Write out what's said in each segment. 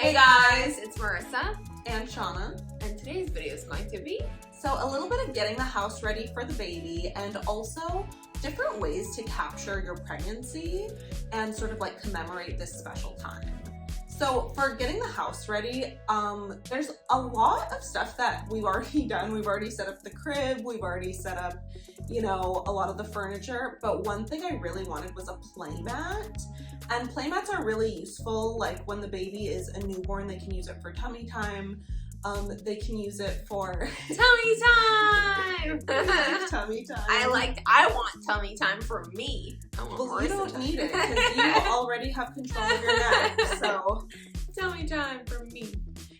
Hey guys, it's Marissa and Shauna, and today's video is going to be a little bit of getting the house ready for the baby and also different ways to capture your pregnancy and sort of like commemorate this special time. So for getting the house ready, there's a lot of stuff that we've already done. We've already set up the crib, we've already set up, a lot of the furniture, but one thing I really wanted was a playmat. And playmats are really useful, like when the baby is a newborn, they can use it for tummy time. They can use it for tummy time. Tummy time. I want tummy time for me. Well, you don't need it because you already have control of your neck. So tummy time for me.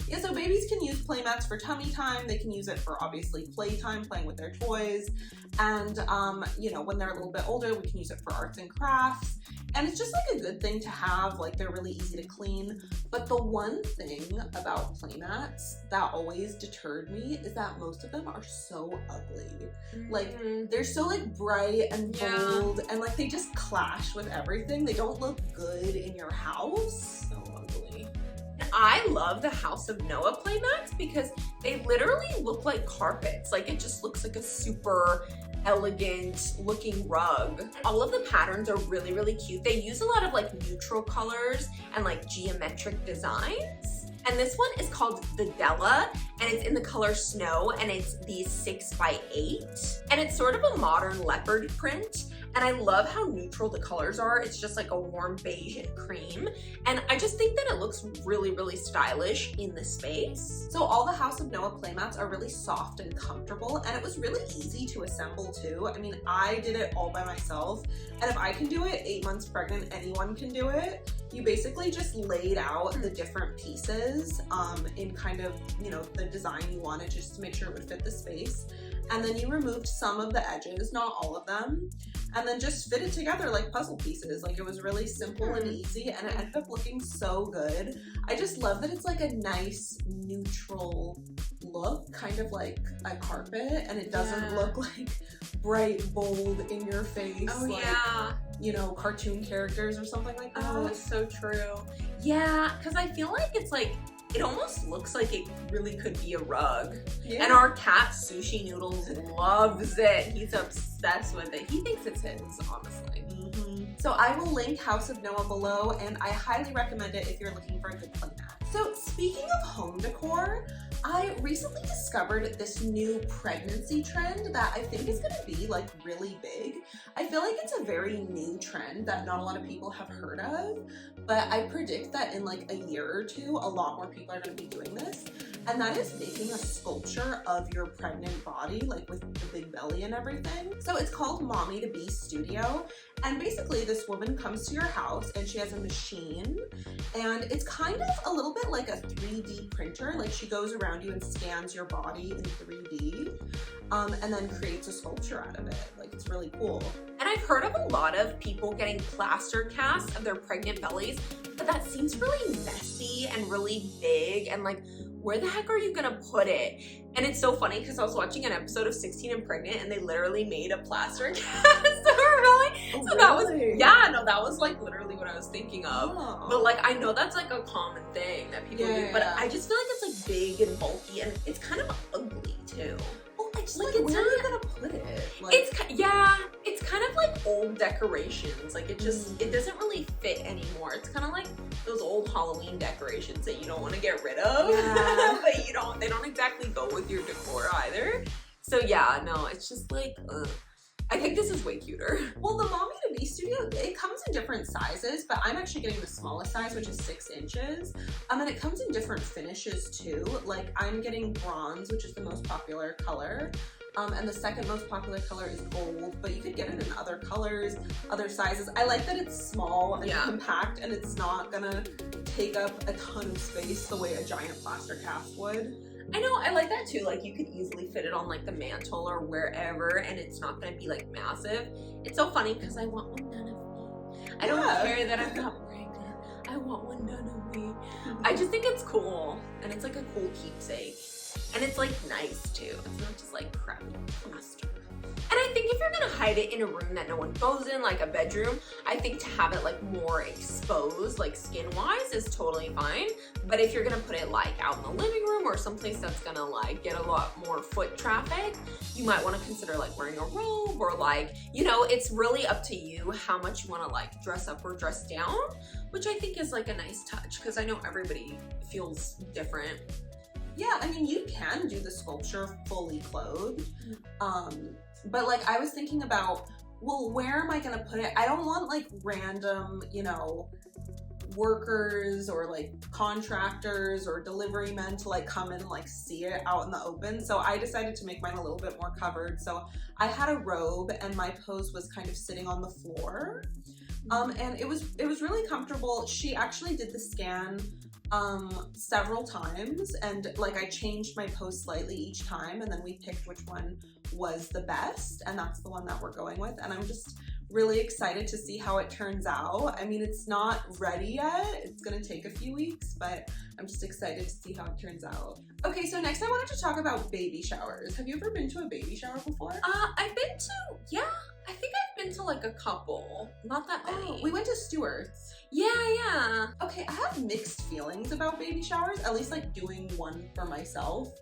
Yeah, so babies can use playmats for tummy time. They can use it for obviously playtime, playing with their toys. And, when they're a little bit older, we can use it for arts and crafts. And it's just like a good thing to have, like they're really easy to clean. But the one thing about playmats that always deterred me is that most of them are so ugly. Like they're so like bright and bold and like they just clash with everything. They don't look good in your house. So ugly. I love the House of Noah playmats because they literally look like carpets. Like it just looks like a super elegant looking rug. All of the patterns are really, really cute. They use a lot of like neutral colors and like geometric designs. And this one is called the Della, and it's in the color Snow, and it's these 6x8. And it's sort of a modern leopard print. And I love how neutral the colors are. It's just like a warm beige and cream. And I just think that it looks really, really stylish in the space. So all the House of Noah playmats are really soft and comfortable, and it was really easy to assemble too. I mean, I did it all by myself. And if I can do it 8 months pregnant, anyone can do it. You basically just laid out the different pieces in kind of, the design you wanted just to make sure it would fit the space. And then you removed some of the edges, not all of them, and then just fit it together like puzzle pieces. Like it was really simple and easy, and it ended up looking so good. I just love that it's like a nice neutral look, kind of like a carpet, and it doesn't look like bright, bold, in your face. Oh like, cartoon characters or something like that. Oh, that's so true. Yeah, because I feel like it's like, it almost looks like it really could be a rug. Yeah. And our cat, Sushi Noodles, loves it. He's obsessed with it. He thinks it's his, honestly. So I will link House of Noah below, and I highly recommend it if you're looking for a good playmat. So speaking of home decor, I recently discovered this new pregnancy trend that I think is gonna be like really big. I feel like it's a very new trend that not a lot of people have heard of, but I predict that in like a year or two, a lot more people are gonna be doing this. And that is making a sculpture of your pregnant body, like with the big belly and everything. So it's called Mommy to Be Studio. And basically this woman comes to your house and she has a machine, and it's kind of a little bit like a 3D printer. Like she goes around you and scans your body in 3D and then creates a sculpture out of it. Like it's really cool. And I've heard of a lot of people getting plaster casts of their pregnant bellies, but that seems really messy and really big, and like, where the heck are you gonna put it? And it's so funny because I was watching an episode of 16 and Pregnant, and they literally made a plaster cast of her belly. Oh, so really? that was like literally what I was thinking of. Oh. But like, I know that's like a common thing that people do, but I just feel like it's like big and bulky, and it's kind of ugly too. Like where are you gonna put it? Like, it's kind of like old decorations. Like it doesn't really fit anymore. It's kind of like those old Halloween decorations that you don't want to get rid of, but they don't exactly go with your decor either. So it's just like, I think this is way cuter. Well, the Mommy to Be Studio, it comes in different sizes, but I'm actually getting the smallest size, which is 6 inches. And it comes in different finishes too. Like I'm getting bronze, which is the most popular color. And the second most popular color is gold, but you could get it in other colors, other sizes. I like that it's small and compact, and it's not gonna take up a ton of space the way a giant plaster cast would. I know, I like that too. Like you could easily fit it on like the mantle or wherever, and it's not gonna be like massive. It's so funny because I want one done of me. I don't care that I'm not pregnant. I want one done of me. I just think it's cool, and it's like a cool keepsake. And it's like nice too. It's not just like crappy plaster. And I think if you're gonna hide it in a room that no one goes in, like a bedroom, I think to have it like more exposed, like skin-wise, is totally fine. But if you're gonna put it like out in the living room or someplace that's gonna like get a lot more foot traffic, you might wanna consider like wearing a robe or like, you know, it's really up to you how much you wanna like dress up or dress down, which I think is like a nice touch because I know everybody feels different. Yeah, I mean, you can do the sculpture fully clothed. But like I was thinking about, well, where am I gonna put it? I don't want like random, you know, workers or like contractors or delivery men to like come and like see it out in the open. So I decided to make mine a little bit more covered. So I had a robe and my pose was kind of sitting on the floor. And it was really comfortable. She actually did the scan several times, and like I changed my pose slightly each time, and then we picked which one was the best, and that's the one that we're going with. And I'm just really excited to see how it turns out. I mean, it's not ready yet. It's gonna take a few weeks, but I'm just excited to see how it turns out. Okay, so next I wanted to talk about baby showers. Have you ever been to a baby shower before? I've been to, yeah, I think I've been to like a couple, not that many. Oh, we went to Stewart's. Yeah. Okay, I have mixed feelings about baby showers, at least like doing one for myself.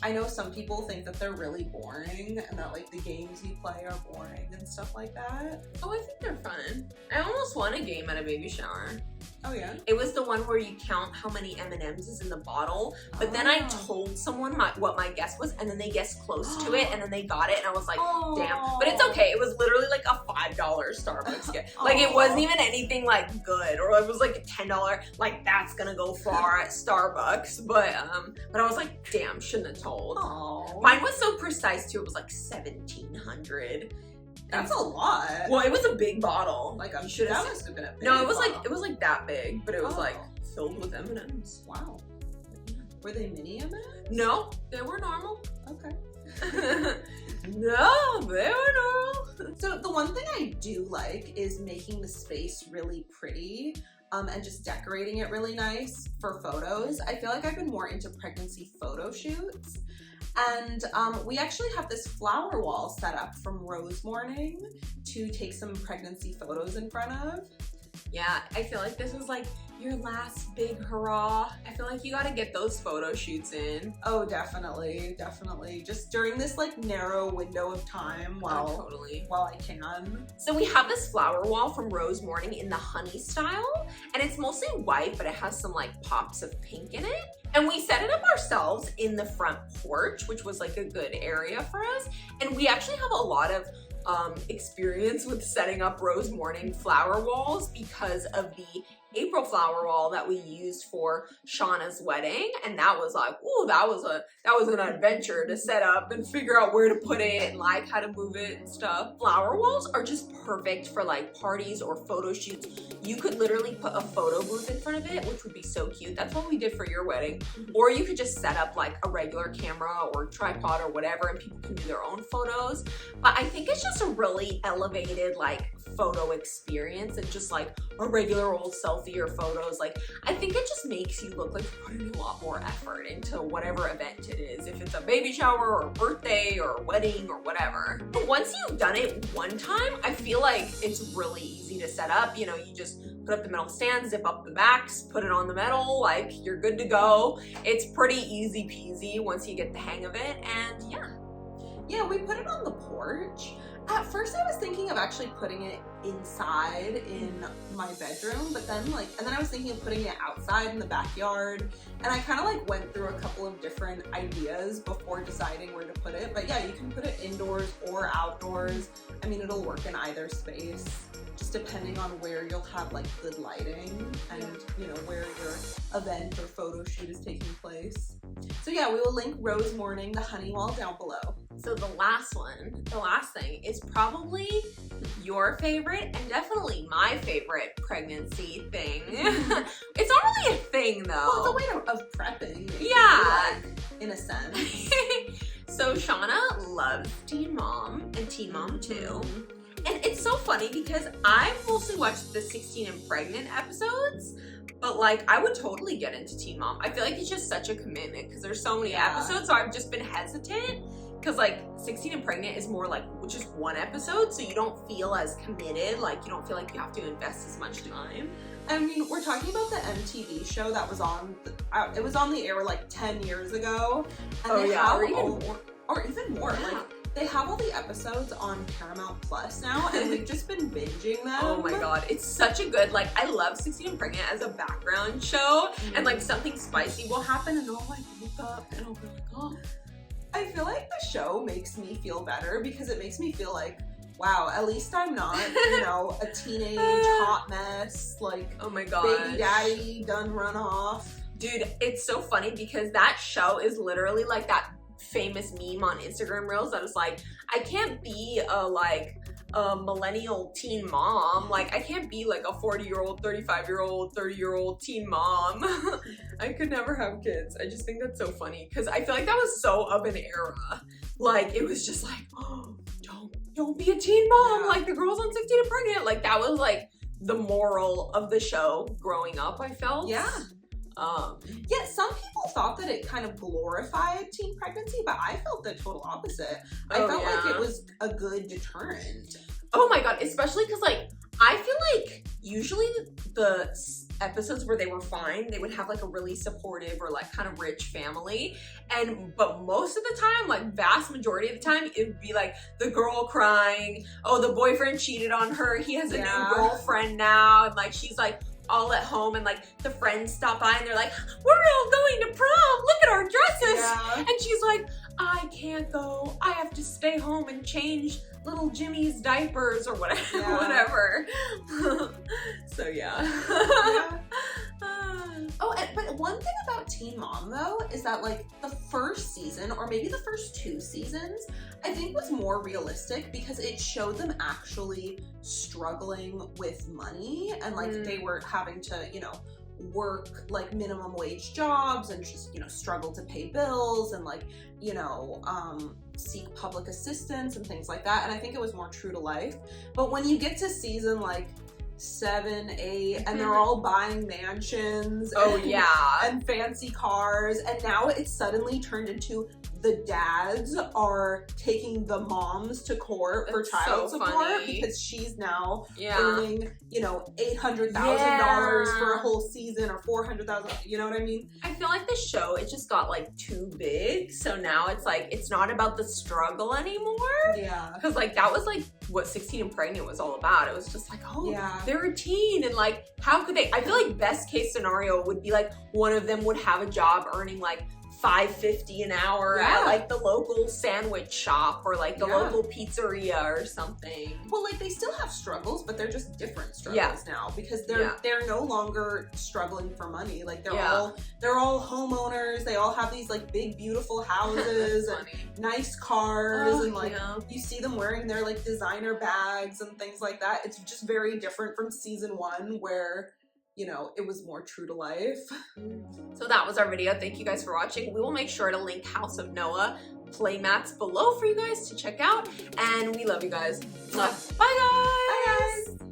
I know some people think that they're really boring and that like the games you play are boring and stuff like that. Oh, I think they're fun. I almost won a game at a baby shower. Oh yeah? It was the one where you count how many M&Ms is in the bottle, but then I told someone what my guess was, and then they guessed close to it, and then they got it, and I was like, damn. But it's okay. It was literally like a $5 Starbucks gift. Like it wasn't even anything like good, or it was like a $10. Like that's gonna go far at Starbucks. But I was like, damn, shouldn't have told. Aww. Mine was so precise too. It was like 1,700. That's a lot. Well, it was a big bottle. Like you that must have been a big No, it was bottle. like that big, but it was like filled with M&Ms. Wow. Were they mini M&Ms? No, they were normal. Okay. No, they were normal. So the one thing I do like is making the space really pretty. And just decorating it really nice for photos. I feel like I've been more into pregnancy photo shoots. And we actually have this flower wall set up from Rose Morning to take some pregnancy photos in front of. Yeah, I feel like this is like your last big hurrah. I feel like you gotta get those photo shoots in. Oh, definitely, definitely. Just during this like narrow window of time while I can. So we have this flower wall from Rose Morning in the honey style, and it's mostly white, but it has some like pops of pink in it. And we set it up ourselves in the front porch, which was like a good area for us. And we actually have a lot of experience with setting up Rose Morning flower walls because of the April flower wall that we used for Shauna's wedding, and that was like, ooh, that was an adventure to set up and figure out where to put it and like how to move it and stuff. Flower walls are just perfect for like parties or photo shoots. You could literally put a photo booth in front of it, which would be so cute. That's what we did for your wedding. Or you could just set up like a regular camera or tripod or whatever, and people can do their own photos. But I think it's just a really elevated like photo experience and just like a regular old selfie or photos. Like I think it just makes you look like you're putting a lot more effort into whatever event it is, if it's a baby shower or a birthday or a wedding or whatever. But once you've done it one time, I feel like it's really easy to set up. You know, you just put up the metal stand, zip up the backs, put it on the metal, like you're good to go. It's pretty easy peasy once you get the hang of it, and yeah. Yeah, we put it on the porch. At first I was thinking of actually putting it inside in my bedroom, but then I was thinking of putting it outside in the backyard, and I kind of like went through a couple of different ideas before deciding where to put it. But yeah, you can put it indoors or outdoors. I mean, it'll work in either space, just depending on where you'll have like good lighting and you know where your event or photo shoot is taking place. So yeah, we will link Rose Morning, the honey wall, down below. So the last thing is probably your favorite and definitely my favorite pregnancy thing. It's not really a thing though. Well, it's a way of prepping. Maybe, yeah. Like, in a sense. So Shauna loves Teen Mom and Teen Mom 2. And it's so funny because I've mostly watched the 16 and Pregnant episodes, but like I would totally get into Teen Mom. I feel like it's just such a commitment because there's so many episodes, so I've just been hesitant. because like 16 and Pregnant is more like just one episode, so you don't feel as committed, like you don't feel like you have to invest as much time. I mean, we're talking about the MTV show that was on, it was on the air like 10 years ago. And Oh they yeah, have or even all- more. Or even more, Yeah. like, they have all the episodes on Paramount Plus now, and we've just been binging them. Oh my god, it's such a good, like, I love 16 and Pregnant as a background show, and like something spicy will happen and I'll like look up and I'll be like, oh. I feel like the show makes me feel better because it makes me feel like, wow, at least I'm not, you know, a teenage hot mess, like, Oh my god. baby daddy done run off. Dude, it's so funny because that show is literally like that famous meme on Instagram Reels that is like, I can't be a millennial teen mom. Like, I can't be like a 40-year-old, 35-year-old, 30-year-old teen mom. I could never have kids. I just think that's so funny because I feel like that was so of an era. Like, it was just like, oh, don't be a teen mom. Yeah. Like the girls on 16 and Pregnant. Like, that was like the moral of the show growing up, I felt. Yeah. Yeah, Some people thought that it kind of glorified teen pregnancy, but I felt the total opposite. I Oh, felt like yeah. it was a good deterrent. Oh my god, especially because like I feel like usually the episodes where they were fine, they would have like a really supportive or like kind of rich family, but most of the time, like vast majority of the time, it would be like the girl crying, oh, the boyfriend cheated on her, he has a Yeah. new girlfriend now, and like she's like all at home, and like the friends stop by and they're like, we're all going to prom, look at our dresses. Yeah. And she's like, I can't go, I have to stay home and change little Jimmy's diapers or whatever. Yeah. Whatever. So yeah. Yeah. Oh, but one thing about Teen Mom, though, is that, like, the first season, or maybe the first 2 seasons, I think was more realistic because it showed them actually struggling with money and, like, they were having to, you know, work, like, minimum wage jobs and just, you know, struggle to pay bills and, like, you know, seek public assistance and things like that. And I think it was more true to life. But when you get to season, like, 7, 8, and they're all buying mansions Oh and, yeah. and fancy cars, and now it's suddenly turned into the dads are taking the moms to court for That's child so support funny. because she's now Yeah. earning, you know, $800,000 Yeah. for a whole season or $400,000. You know what I mean? I feel like the show, it just got like too big. So now it's like, it's not about the struggle anymore. Yeah. Because like that was like what 16 and Pregnant was all about. It was just like, oh, Yeah. they're a teen, and like how could they, I feel like best case scenario would be like one of them would have a job earning like $5.50 an hour Yeah. at like the local sandwich shop or like the Yeah. local pizzeria or something. Well, like they still have struggles, but they're just different struggles now because they're no longer struggling for money. Like they're all homeowners. They all have these like big beautiful houses and Funny. nice cars Oh, and like yeah. you see them wearing their like designer bags and things like that. It's just very different from season 1 where, you know, it was more true to life. So that was our video. Thank you guys for watching. We will make sure to link House of Noah playmats below for you guys to check out. And we love you guys. Bye guys. Bye guys.